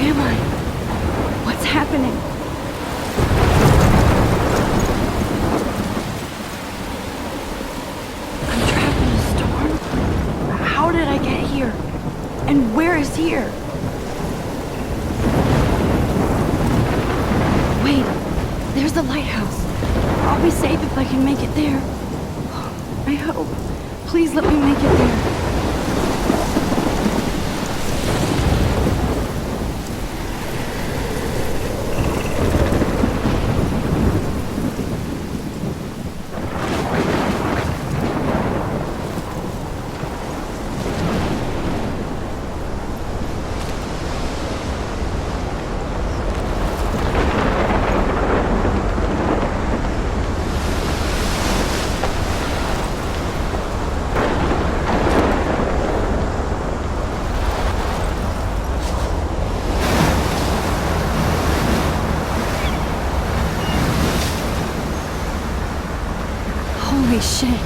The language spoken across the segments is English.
am I? What's happening? I'm trapped in a storm? How did I get here? And where is here? Wait, there's the lighthouse. I'll be safe if I can make it there. I hope. Please let me make it there. Holy shit.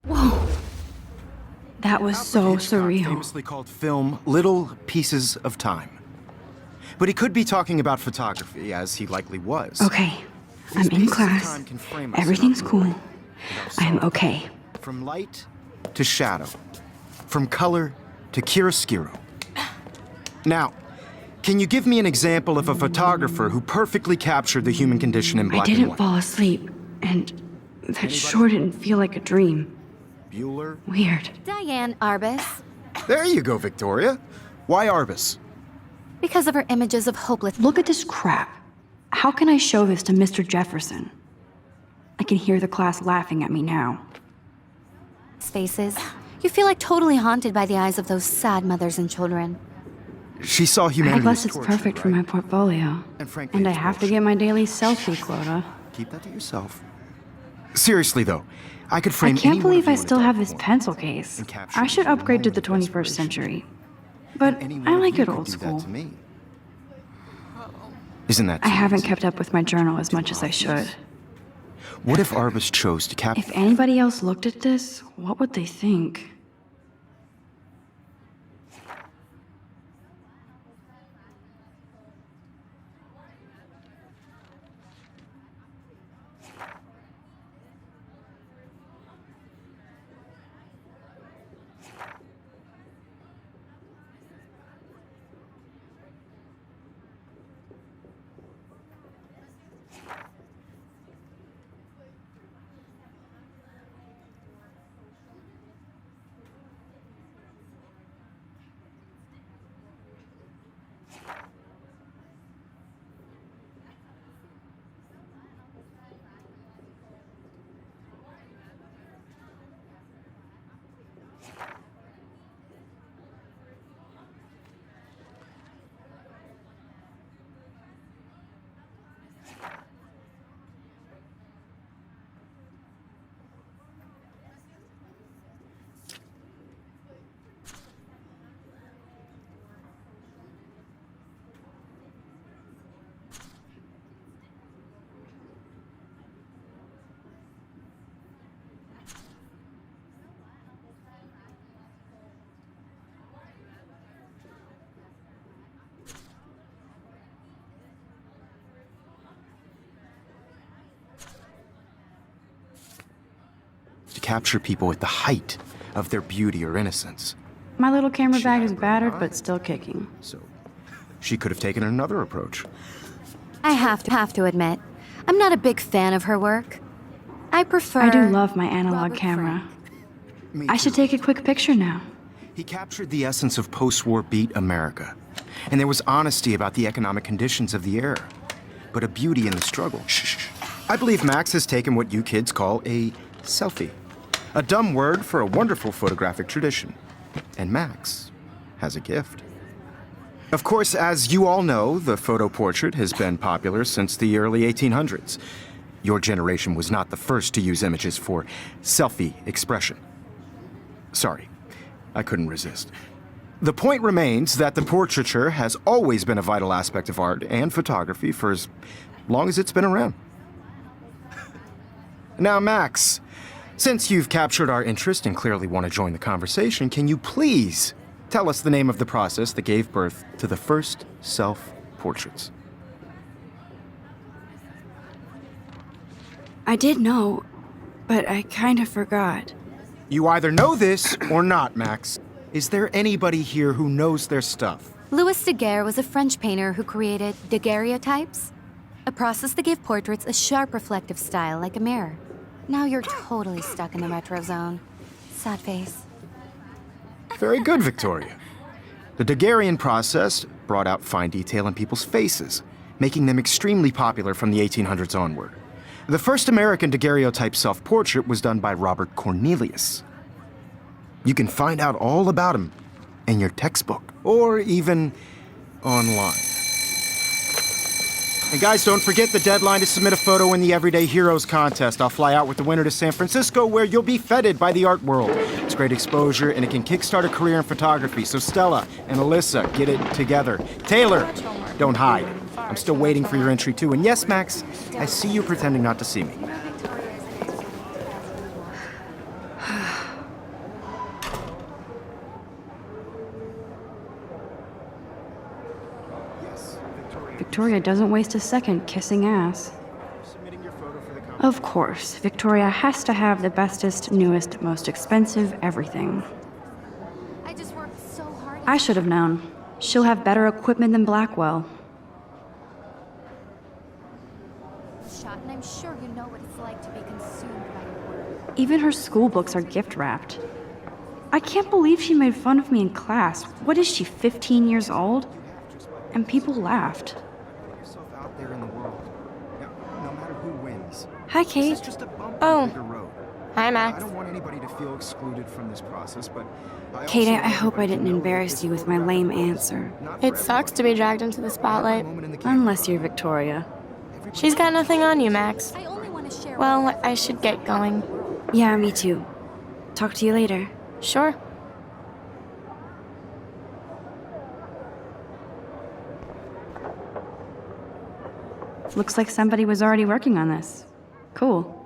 Whoa. That was so surreal. Famously called film Little Pieces of Time. But he could be talking about photography, as he likely was. Okay, I'm in class. Everything's cool. I'm okay. From light to shadow. From color to chiaroscuro. Now, can you give me an example of a photographer who perfectly captured the human condition in black and I didn't white? fall asleep, and that sure didn't feel like a dream. Bueller? Weird. Diane Arbus. There you go, Victoria. Why Arbus? Because of her images of hopeless. Look at this crap. How can I show this to Mr. Jefferson? I can hear the class laughing at me now. Faces. You feel like totally haunted by the eyes of those sad mothers and children. She saw I humanity guess as it's torture, perfect for right? my portfolio. And frankly, And I it's have to bullshit. get my daily selfie quota. Keep that to yourself. Seriously, though, I could I frame can't any one believe of you I in a still have dark this corner pencil case. and capture I should the upgrade to the moment of 21st desperation. century. But Any one I of like you it could old do that school. to me. Isn't that I too haven't easy? kept up with my journal as much as I should. What if Arbus chose to capture? If anybody else looked at this, what would they think? To capture people at the height of their beauty or innocence. My little camera She bag had is a great battered, eye. but still kicking. So, she could have taken another approach. I have to admit, I'm not a big fan of her work. I prefer. I do love my analog Robert camera. Frank. Me I should too. take a quick picture now. He captured the essence of post-war beat America. And there was honesty about the economic conditions of the era. But a beauty in the struggle. Shh. I believe Max has taken what you kids call a selfie. A dumb word for a wonderful photographic tradition. And Max has a gift. Of course, as you all know, the photo portrait has been popular since the early 1800s. Your generation was not the first to use images for selfie expression. Sorry, I couldn't resist. The point remains that the portraiture has always been a vital aspect of art and photography for as long as it's been around. Now, Max, since you've captured our interest and clearly want to join the conversation, can you please tell us the name of the process that gave birth to the first self-portraits? I did know, but I kind of forgot. You either know this or not, Max. Is there anybody here who knows their stuff? Louis Daguerre was a French painter who created daguerreotypes, a process that gave portraits a sharp reflective style like a mirror. Now you're totally stuck in the retro zone. Sad face. Very good, Victoria. The Daguerrean process brought out fine detail in people's faces, making them extremely popular from the 1800s onward. The first American daguerreotype self-portrait was done by Robert Cornelius. You can find out all about him in your textbook, or even online. And guys, don't forget the deadline to submit a photo in the Everyday Heroes contest. I'll fly out with the winner to San Francisco, where you'll be feted by the art world. It's great exposure, and it can kickstart a career in photography. So Stella and Alyssa, get it together. Taylor, don't hide. I'm still waiting for your entry too. And yes, Max, I see you pretending not to see me. Victoria doesn't waste a second kissing ass. Of course, Victoria has to have the bestest, newest, most expensive everything. I just worked so hard. I should have known. She'll have better equipment than Blackwell. Shot, and I'm sure you know what it's like to be consumed by your work. Even her school books are gift wrapped. I can't believe she made fun of me in class. What is she, 15 years old? And people laughed. Out there in the world. No matter who wins. Hi, Kate. This is just a bump Oh. on the bigger road. Hi, I Max. don't want anybody to feel excluded from this process, but Kate, I hope I didn't embarrass you with my lame answer. It sucks to be dragged into the spotlight. Unless you're Victoria. She's got nothing on you, Max. I only want to share. Well, I should get going. Yeah, me too. Talk to you later. Sure. Looks like somebody was already working on this. Cool.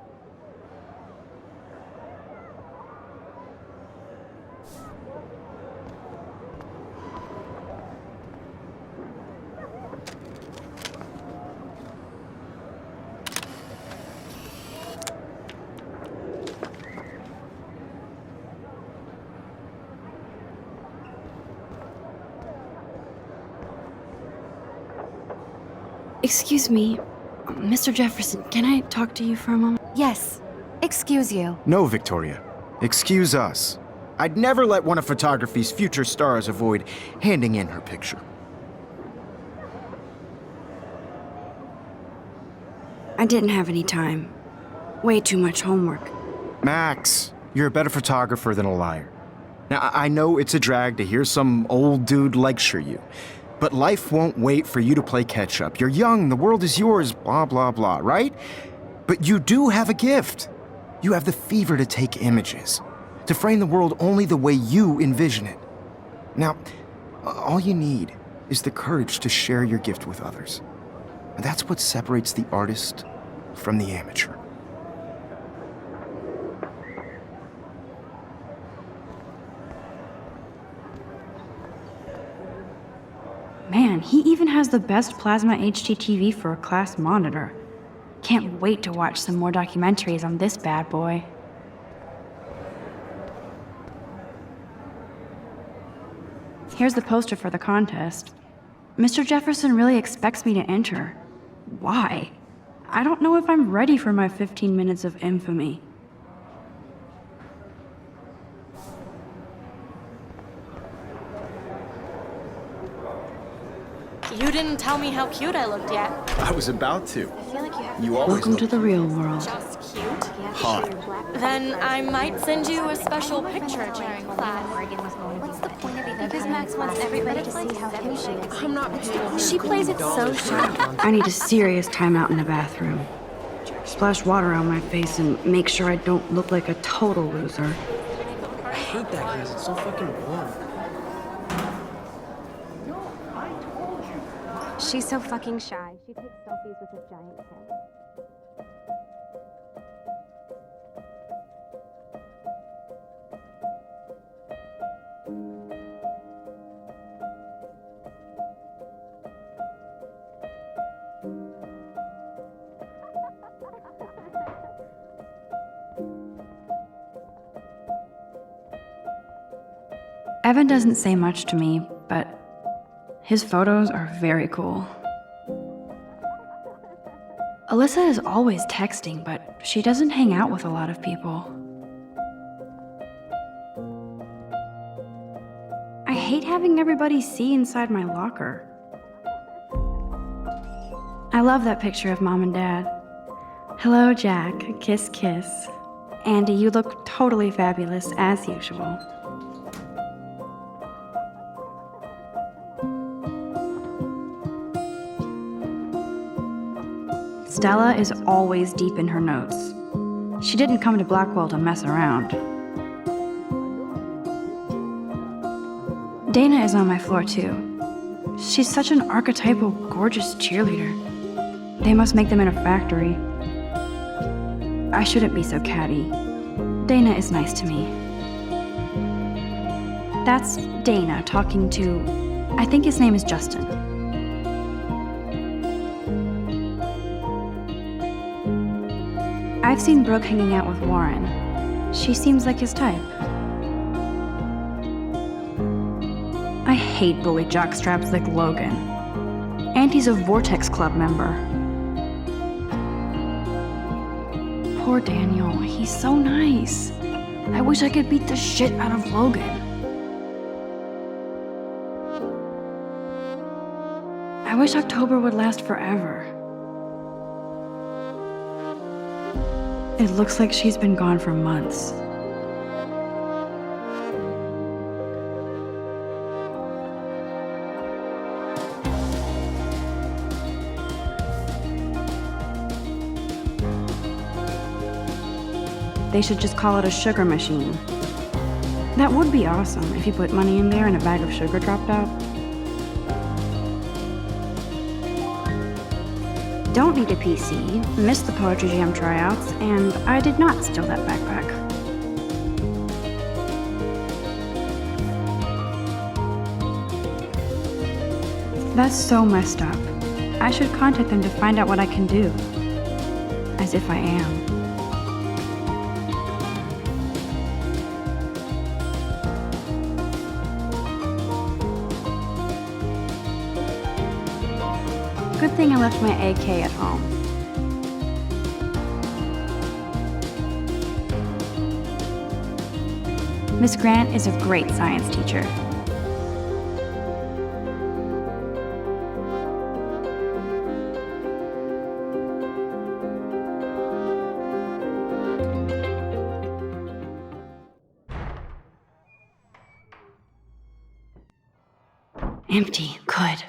Excuse me, Mr. Jefferson, can I talk to you for a moment? Yes. Excuse you. No, Victoria. Excuse us. I'd never let one of photography's future stars avoid handing in her picture. I didn't have any time. Way too much homework. Max, you're a better photographer than a liar. Now, I know it's a drag to hear some old dude lecture you, but life won't wait for you to play catch-up. You're young, the world is yours, blah, blah, blah, right? But you do have a gift. You have the fever to take images, to frame the world only the way you envision it. Now, all you need is the courage to share your gift with others. And that's what separates the artist from the amateur. Man, he even has the best plasma HDTV for a class monitor. Can't wait to watch some more documentaries on this bad boy. Here's the poster for the contest. Mr. Jefferson really expects me to enter. Why? I don't know if I'm ready for my 15 minutes of infamy. You didn't tell me how cute I looked yet. I was about to. I feel like you have You always Welcome to the real world. just cute. Hot. Then I might send you a special picture during class. What's the point of even because Max wants everybody to see how cute she is. I'm not paying. She plays it so sharp. I need a serious timeout in the bathroom. Splash water on my face and make sure I don't look like a total loser. I hate that because it's so fucking boring. She's so fucking shy. She takes selfies with a giant camera. Evan doesn't say much to me, but his photos are very cool. Alyssa is always texting, but she doesn't hang out with a lot of people. I hate having everybody see inside my locker. I love that picture of Mom and Dad. Hello, Jack. Kiss, kiss. Andy, you look totally fabulous, as usual. Stella is always deep in her notes. She didn't come to Blackwell to mess around. Dana is on my floor too. She's such an archetypal, gorgeous cheerleader. They must make them in a factory. I shouldn't be so catty. Dana is nice to me. That's Dana talking to, I think his name is Justin. I've seen Brooke hanging out with Warren. She seems like his type. I hate bully jockstraps like Logan. And he's a Vortex Club member. Poor Daniel, he's so nice. I wish I could beat the shit out of Logan. I wish October would last forever. It looks like she's been gone for months. They should just call it a sugar machine. That would be awesome if you put money in there and a bag of sugar dropped out. Don't need a PC, missed the Poetry Jam tryouts, and I did not steal that backpack. That's so messed up. I should contact them to find out what I can do. As if I am. Good thing I left my AK at home. Miss Grant is a great science teacher. Empty, good.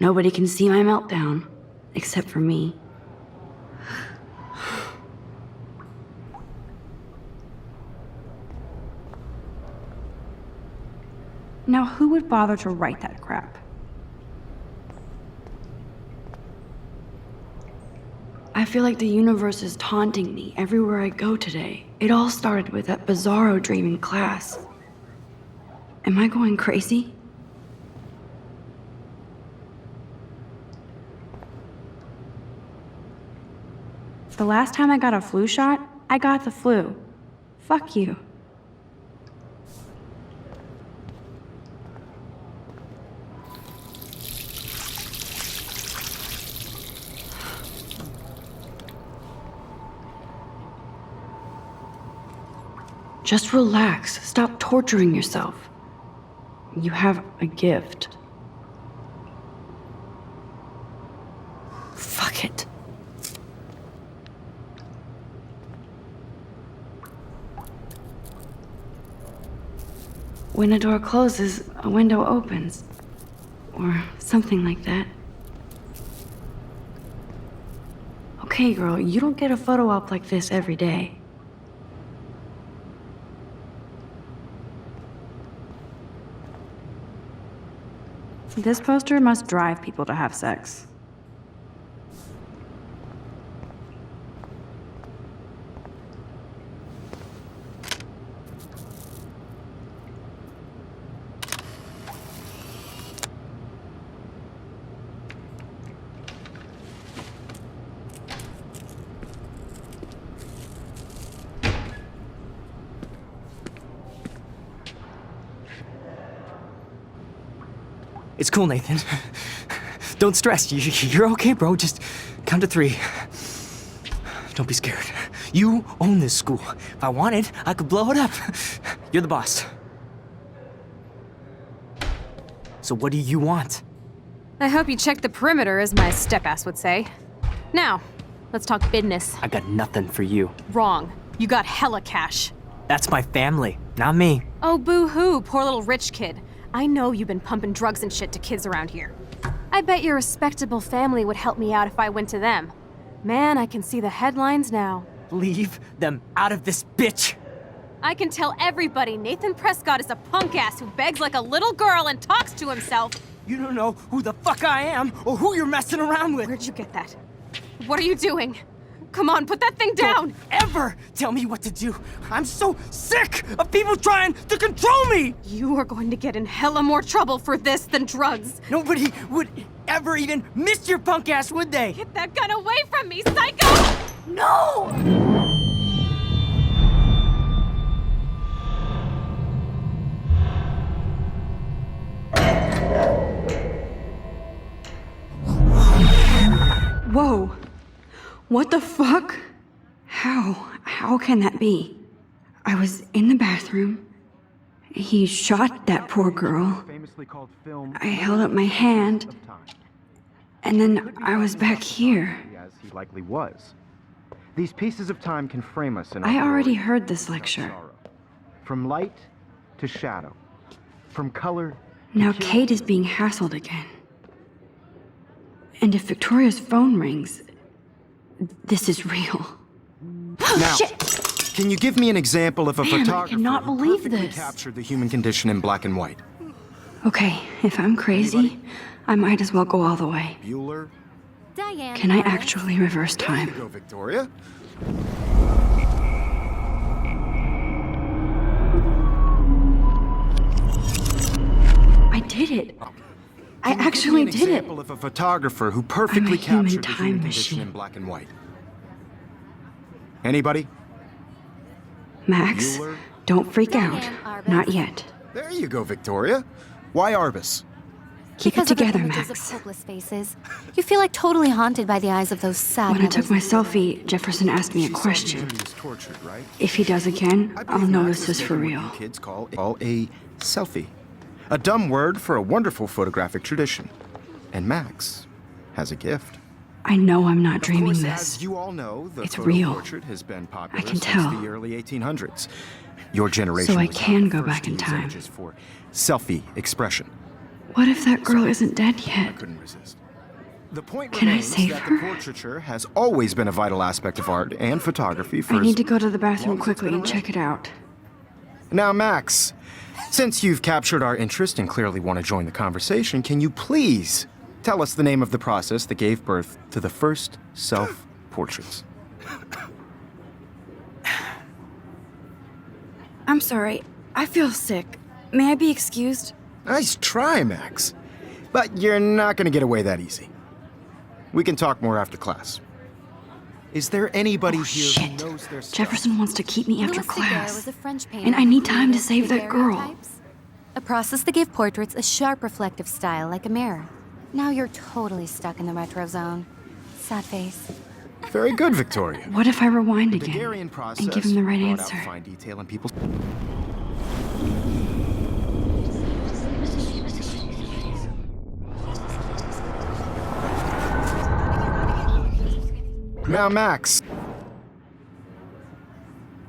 Nobody can see my meltdown, except for me. Now, who would bother to write that crap? I feel like the universe is taunting me everywhere I go today. It all started with that bizarro dream in class. Am I going crazy? The last time I got a flu shot, I got the flu. Fuck you. Just relax. Stop torturing yourself. You have a gift. Fuck it. When a door closes, a window opens. Or something like that. Okay, girl, you don't get a photo op like this every day. This poster must drive people to have sex. It's cool, Nathan. Don't stress. You're okay, bro. Just count to 3. Don't be scared. You own this school. If I wanted, I could blow it up. You're the boss. So what do you want? I hope you checked the perimeter, as my step-ass would say. Now, let's talk business. I got nothing for you. Wrong. You got hella cash. That's my family, not me. Oh, boo-hoo, poor little rich kid. I know you've been pumping drugs and shit to kids around here. I bet your respectable family would help me out if I went to them. Man, I can see the headlines now. Leave them out of this bitch. I can tell everybody Nathan Prescott is a punk ass who begs like a little girl and talks to himself. You don't know who the fuck I am or who you're messing around with. Where'd you get that? What are you doing? Come on, put that thing down! Don't ever tell me what to do. I'm so sick of people trying to control me! You are going to get in hella more trouble for this than drugs. Nobody would ever even miss your punk ass, would they? Get that gun away from me, psycho! No! Whoa! What the fuck? How can that be? I was in the bathroom. He shot that poor girl. Famously called film I held up my hand, of time. and then I was back here. As he likely was. These pieces of time can frame us in our I already glory heard this and our lecture. sorrow. From light to shadow. From color to Now hue. Kate is being hassled again. And if Victoria's phone rings, this is real. Now, Shit! can you give me an example of a Man, I photographer cannot who believe perfectly this. captured the human condition in black and white? Okay, if I'm crazy, I might as well go all the way. Bueller? Diane. Can I Lawrence. actually reverse There you time? go, Victoria. I did it! I Can you actually give me did an it! example of a photographer who perfectly human captured the time human condition machine. in black and white? Anybody? Max, Bueller? don't freak out. Diane Arbus. Not yet. There you go, Victoria. Why Arbus? Keep Because it of the together, images Max. of hopeless faces, you feel like totally haunted by the eyes of those sad When I took my mothers. selfie, Jefferson asked me a She saw question. humanity is tortured, right? If he does again, I I'll believe know Max this has is for taken what real. you kids call a selfie. A dumb word for a wonderful photographic tradition. And Max has a gift. I know I'm not Of dreaming course, this. as you all know, the It's photo real. portrait has been popular I can since tell. the early 1800s. Your generation So I was not can the go first back to in use time. images for selfie expression. What if that girl isn't dead I yet? couldn't resist. The point Can I remains save that her? the portraiture has always been a vital aspect of art and photography for I as need to go to the long bathroom as it's quickly been and check around. it out. Now, Max, since you've captured our interest and clearly want to join the conversation, can you please tell us the name of the process that gave birth to the first self-portraits? I'm sorry. I feel sick. May I be excused? Nice try, Max. But you're not going to get away that easy. We can talk more after class. Is there anybody Oh, here shit. who knows their stuff? Jefferson wants to keep me after Louis Daguerre class. was a French painter And I who need time to created save that girl. daguerreotypes, a process that gave portraits a sharp reflective style like a mirror. Now you're totally stuck in the retro zone. Sad face. Very good, Victoria. What if I rewind The again Daguerrean process and give him the right brought out answer? fine detail in people's. Now, Max,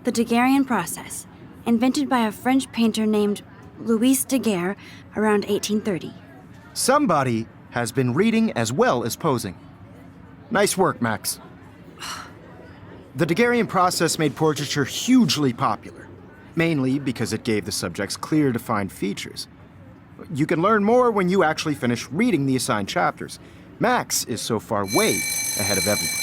The Daguerrean process, invented by a French painter named Louise Daguerre, around 1830. Somebody has been reading as well as posing. Nice work, Max. The Daguerrean process made portraiture hugely popular, mainly because it gave the subjects clear, defined features. You can learn more when you actually finish reading the assigned chapters. Max is so far way ahead of everybody.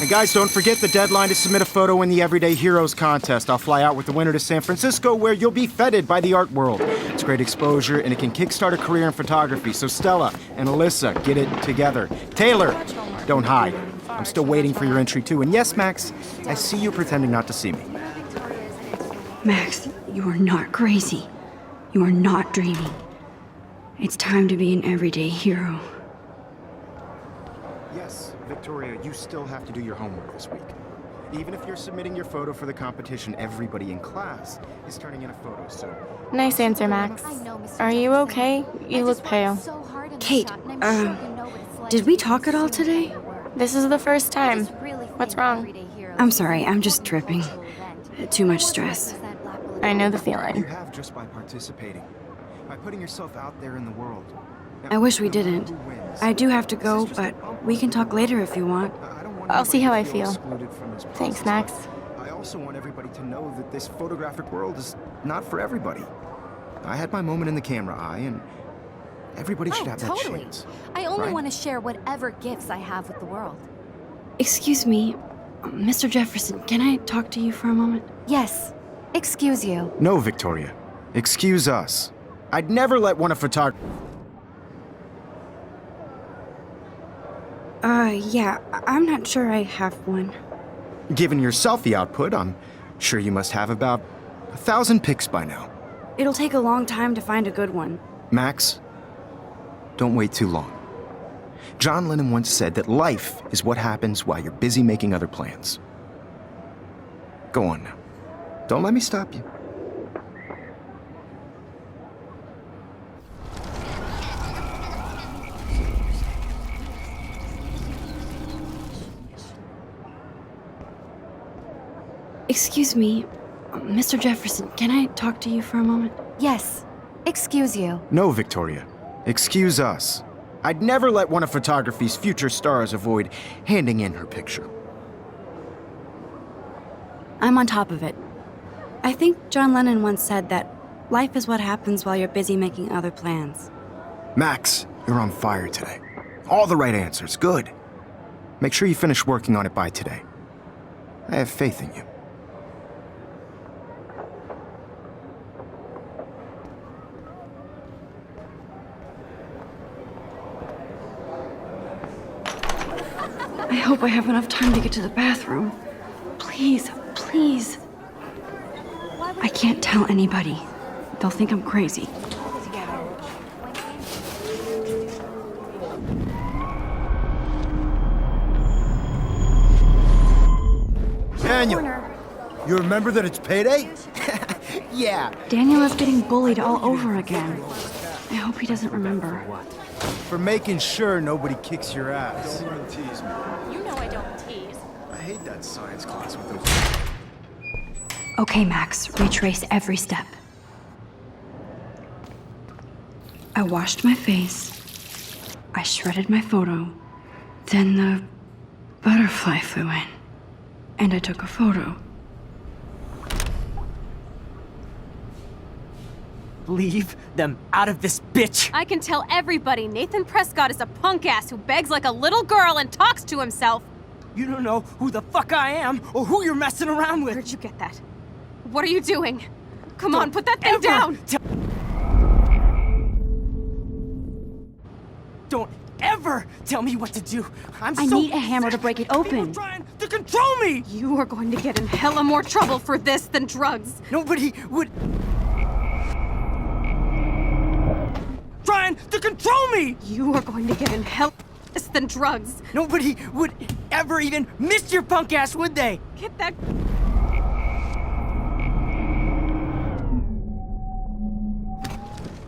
And guys, don't forget the deadline to submit a photo in the Everyday Heroes contest. I'll fly out with the winner to San Francisco, where you'll be feted by the art world. It's great exposure, and it can kickstart a career in photography. So Stella and Alyssa, get it together. Taylor, don't hide. I'm still waiting for your entry too. And yes, Max, I see you pretending not to see me. Max, you are not crazy. You are not dreaming. It's time to be an everyday hero. Yes, Victoria, you still have to do your homework this week. Even if you're submitting your photo for the competition, everybody in class is turning in a photo, so... Nice answer, Max. Are you okay? You look pale. Kate, did we talk at all today? This is the first time. What's wrong? I'm sorry, I'm just tripping. Too much stress. I know the You feeling. have just by participating, by putting yourself out there in the world. Now, I wish we no matter didn't. who wins, I do have to go, this is just but we can talk later if you want. I don't want I'll see how anybody I to feel. excluded from this Thanks, process, Max. but I also want everybody to know that this photographic world is not for everybody. I had my moment in the camera eye, and everybody should have that totally. chance. I only right? want to share whatever gifts I have with the world. Excuse me, Mr. Jefferson, can I talk to you for a moment? Yes. Excuse you. No, Victoria. Excuse us. I'd never let one of photography... Yeah, I'm not sure I have one. Given your selfie output, I'm sure you must have about 1,000 pics by now. It'll take a long time to find a good one. Max, don't wait too long. John Lennon once said that life is what happens while you're busy making other plans. Go on now. Don't let me stop you. Excuse me, Mr. Jefferson, can I talk to you for a moment? Yes. Excuse you. No, Victoria. Excuse us. I'd never let one of photography's future stars avoid handing in her picture. I'm on top of it. I think John Lennon once said that life is what happens while you're busy making other plans. Max, you're on fire today. All the right answers. Good. Make sure you finish working on it by today. I have faith in you. I hope I have enough time to get to the bathroom. Please, please. I can't tell anybody. They'll think I'm crazy. Daniel, you remember that it's payday? Yeah. Daniel is getting bullied all over again. I hope he doesn't remember. For making sure nobody kicks your ass. You know I don't tease. I hate that science class with those... Okay, Max, retrace every step. I washed my face. I shredded my photo. Then the butterfly flew in. And I took a photo. Leave them out of this bitch! I can tell everybody Nathan Prescott is a punk ass who begs like a little girl and talks to himself. You don't know who the fuck I am or who you're messing around with. Where'd you get that? What are you doing? Come on, put that thing down! Don't ever tell me what to do. I need a hammer to break it open. People trying to control me. You are going to get in hella more trouble for this than drugs. Nobody would trying to control me. You are going to get in hell this than drugs. Nobody would ever even miss your punk ass, would they? Get that.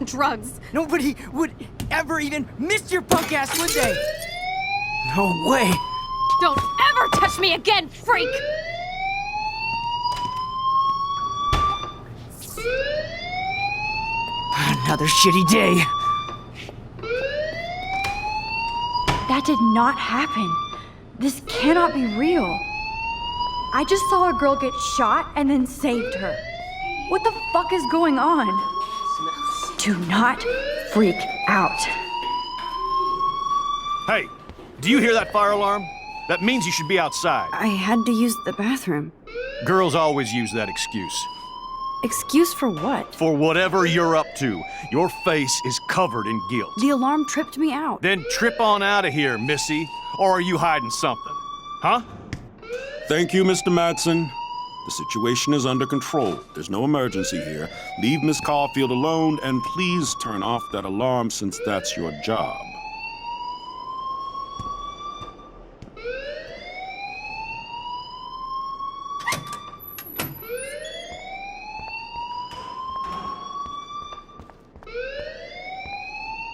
Drugs. Nobody would ever even miss your punk ass, would they? No way. Don't ever touch me again, freak! Another shitty day. That did not happen. This cannot be real. I just saw a girl get shot and then saved her. What the fuck is going on? Do not freak out. Hey, do you hear that fire alarm? That means you should be outside. I had to use the bathroom. Girls always use that excuse. Excuse for what? For whatever you're up to, your face is covered in guilt. The alarm tripped me out. Then trip on out of here, Missy. Or are you hiding something? Huh? Thank you, Mr. Madsen. The situation is under control. There's no emergency here. Leave Miss Caulfield alone, and please turn off that alarm since that's your job.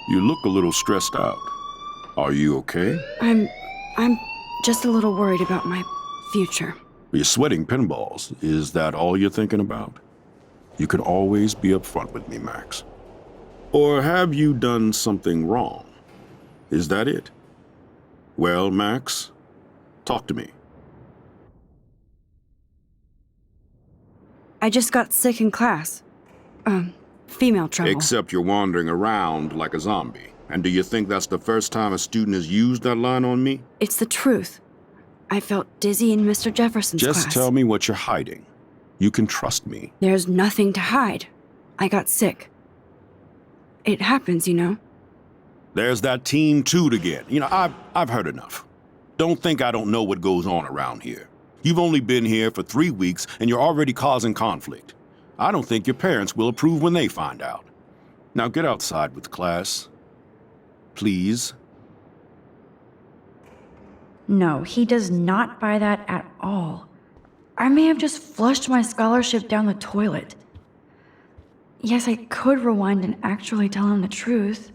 You look a little stressed out. Are you okay? I'm just a little worried about my future. You're sweating pinballs. Is that all you're thinking about? You can always be upfront with me, Max. Or have you done something wrong? Is that it? Well, Max, talk to me. I just got sick in class. Female trouble. Except you're wandering around like a zombie. And do you think that's the first time a student has used that line on me? It's the truth. I felt dizzy in Mr. Jefferson's class. Just tell me what you're hiding. You can trust me. There's nothing to hide. I got sick. It happens, you know. There's that Team Toot again. You know, I've heard enough. Don't think I don't know what goes on around here. You've only been here for 3 weeks, and you're already causing conflict. I don't think your parents will approve when they find out. Now get outside with class. Please. No, he does not buy that at all. I may have just flushed my scholarship down the toilet. Yes, I could rewind and actually tell him the truth.